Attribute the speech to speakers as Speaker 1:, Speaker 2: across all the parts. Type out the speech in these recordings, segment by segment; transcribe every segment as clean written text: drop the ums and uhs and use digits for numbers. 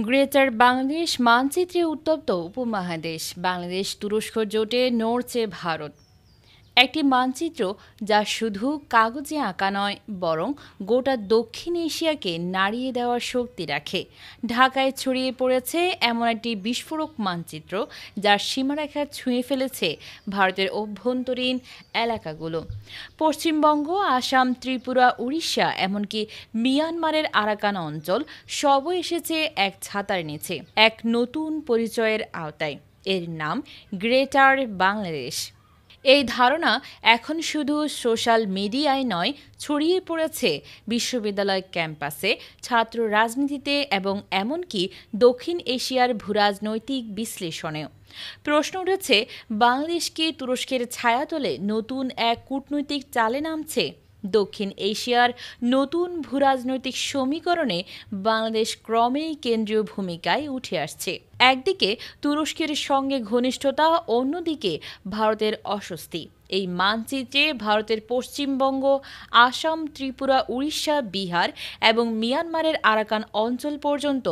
Speaker 1: Greater Bangladesh মানচিত্রে উত্তপ্ত উপমহাদেশ। বাংলাদেশ তুরস্ক জোটে নড়ছে ভারত। একটি মানচিত্র যা শুধু কাগজে আঁকা নয়, বরং গোটা দক্ষিণ এশিয়াকে নাড়িয়ে দেওয়ার শক্তি রাখে। ঢাকায় ছড়িয়ে পড়েছে এমন একটি বিস্ফোরক মানচিত্র যার সীমারেখা ছুঁয়ে ফেলেছে ভারতের অভ্যন্তরীণ এলাকাগুলো। পশ্চিমবঙ্গ, আসাম, ত্রিপুরা, উড়িষ্যা, এমনকি মিয়ানমারের আরাকান অঞ্চল সবই এসেছে এক ছাতার নিচে, এক নতুন পরিচয়ের আওতায়। এর নাম গ্রেটার বাংলাদেশ। এই ধারণা এখন শুধু সোশ্যাল মিডিয়ায় নয়, ছড়িয়ে পড়েছে বিশ্ববিদ্যালয় ক্যাম্পাসে, ছাত্র রাজনীতিতে এবং এমনকি দক্ষিণ এশিয়ার ভূরাজনৈতিক বিশ্লেষণেও। প্রশ্ন উঠেছে, বাংলাদেশ কি তুরস্কের ছায়াতলে নতুন এক কূটনৈতিক চালে নামছে? দক্ষিণ এশিয়ার নতুন ভূরাজনৈতিক সমীকরণে বাংলাদেশ ক্রমেই কেন্দ্রীয় ভূমিকায় উঠে আসছে। একদিকে তুরস্কের সঙ্গে ঘনিষ্ঠতা, অন্যদিকে ভারতের অস্বস্তি। এই মানচিত্রে ভারতের পশ্চিমবঙ্গ, আসাম, ত্রিপুরা, উড়িষ্যা, বিহার এবং মিয়ানমারের আরাকান অঞ্চল পর্যন্ত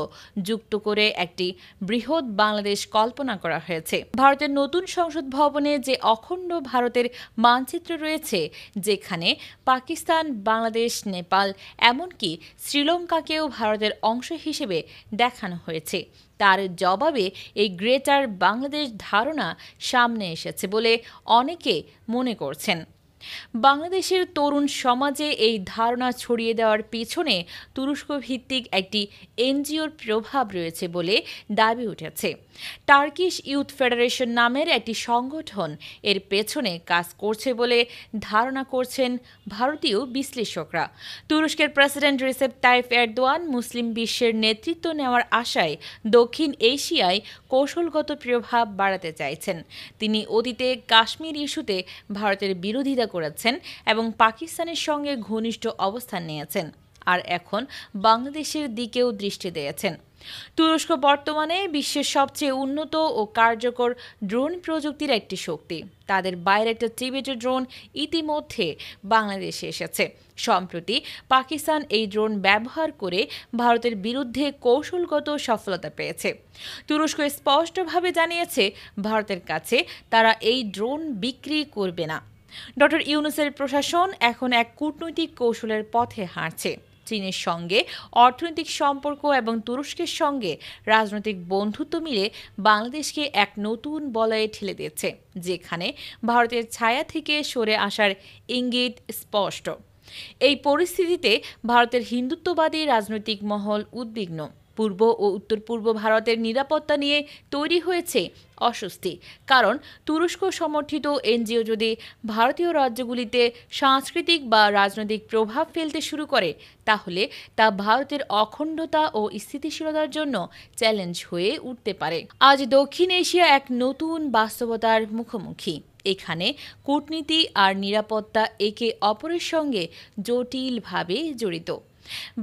Speaker 1: যুক্ত করে একটি বৃহৎ বাংলাদেশ কল্পনা করা হয়েছে। ভারতের নতুন সংসদ ভবনে যে অখণ্ড ভারতের মানচিত্র রয়েছে, যেখানে পাকিস্তান, বাংলাদেশ, নেপাল, এমনকি শ্রীলঙ্কাকেও ভারতের অংশ হিসেবে দেখানো হয়েছে, তার জবাবে এই গ্রেটার বাংলাদেশ ধারণা সামনে এসেছে বলে অনেকে মনে করছেন। বাংলাদেশের তরুণ সমাজে এই ধারণা ছড়িয়ে দেওয়ার পিছনে তুরস্ক ভিত্তিক একটি এনজিওর প্রভাব রয়েছে বলে দাবি উঠেছে। টার্কিশ ইউথ ফেডারেশন নামের একটি সংগঠন এর পেছনে কাজ করছে বলে ধারণা করছেন ভারতীয় বিশ্লেষকরা। তুরস্কের প্রেসিডেন্ট রিসেপ তাইপ এরদোয়ান মুসলিম বিশ্বের নেতৃত্ব নেওয়ার আশায় দক্ষিণ এশিয়ায় কৌশলগত প্রভাব বাড়াতে চাইছেন। তিনি অতীতে কাশ্মীর ইস্যুতে ভারতের বিরোধিতা করেছেন এবং পাকিস্তানের সঙ্গে ঘনিষ্ঠ অবস্থান নিয়েছেন, আর এখন বাংলাদেশের দিকেও দৃষ্টি দিয়েছেন। তুরস্ক বর্তমানে বিশ্বের সবচেয়ে উন্নত ও কার্যকর ড্রোন প্রযুক্তির একটি শক্তি। তাদের বাইরেক্টর টিবেটের ড্রোন ইতিমধ্যে বাংলাদেশে এসেছে। সম্প্রতি পাকিস্তান এই ড্রোন ব্যবহার করে ভারতের বিরুদ্ধে কৌশলগত সফলতা পেয়েছে। তুরস্ক স্পষ্টভাবে জানিয়েছে, ভারতের কাছে তারা এই ড্রোন বিক্রি করবে না। ডক্টর ইউনূসের প্রশাসন এখন এক কূটনৈতিক কৌশলের পথে হাঁটছে। চীনের সঙ্গে অর্থনৈতিক সম্পর্ক এবং তুরস্কের সঙ্গে রাজনৈতিক বন্ধুত্ব মিলে বাংলাদেশকে এক নতুন বলয়ে ঠেলে দিচ্ছে, যেখানে ভারতের ছায়া থেকে সরে আসার ইঙ্গিত স্পষ্ট। এই পরিস্থিতিতে ভারতের হিন্দুত্ববাদী রাজনৈতিক মহল উদ্বিগ্ন। পূর্ব ও উত্তর পূর্ব ভারতের নিরাপত্তা নিয়ে তৈরি হয়েছে অস্বস্তি, কারণ তুরস্ক সমর্থিত এনজিও যদি ভারতীয় রাজ্যগুলিতে সাংস্কৃতিক বা রাজনৈতিক প্রভাব ফেলতে শুরু করে, তাহলে তা ভারতের অখণ্ডতা ও স্থিতিশীলতার জন্য চ্যালেঞ্জ হয়ে উঠতে পারে। আজ দক্ষিণ এশিয়া এক নতুন বাস্তবতার মুখোমুখি। এখানে কূটনীতি আর নিরাপত্তা একে অপরের সঙ্গে জটিলভাবে জড়িত।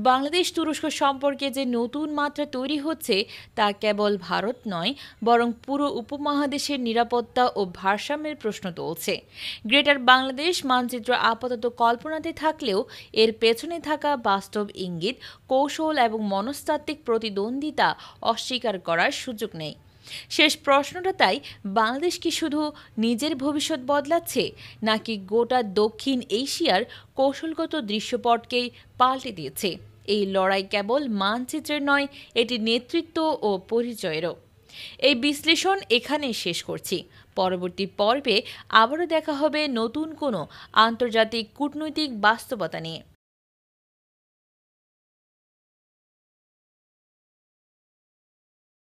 Speaker 1: বাংলাদেশ তুরস্ক সম্পর্কে যে নতুন মাত্রা তৈরি হচ্ছে, তা কেবল ভারত নয়, বরং পুরো উপমহাদেশের নিরাপত্তা ও ভারসাম্যের প্রশ্ন তুলছে। গ্রেটার বাংলাদেশ মানচিত্র আপাতত কল্পনাতে থাকলেও এর পেছনে থাকা বাস্তব ইঙ্গিত, কৌশল এবং মনস্তাত্ত্বিক প্রতিদ্বন্দ্বিতা অস্বীকার করার সুযোগ নেই। শেষ প্রশ্নটা তাই, বাংলাদেশ কি শুধু নিজের ভবিষ্যৎ বদলাচ্ছে, নাকি গোটা দক্ষিণ এশিয়ার কৌশলগত দৃশ্যপটকেই পাল্টে দিয়েছে? এই লড়াই কেবল মানচিত্রের নয়, এটি নেতৃত্ব ও পরিচয়েরও। এই বিশ্লেষণ এখানেই শেষ করছি। পরবর্তী পর্বে আবারও দেখা হবে নতুন কোনো আন্তর্জাতিক কূটনৈতিক বাস্তবতা নিয়ে।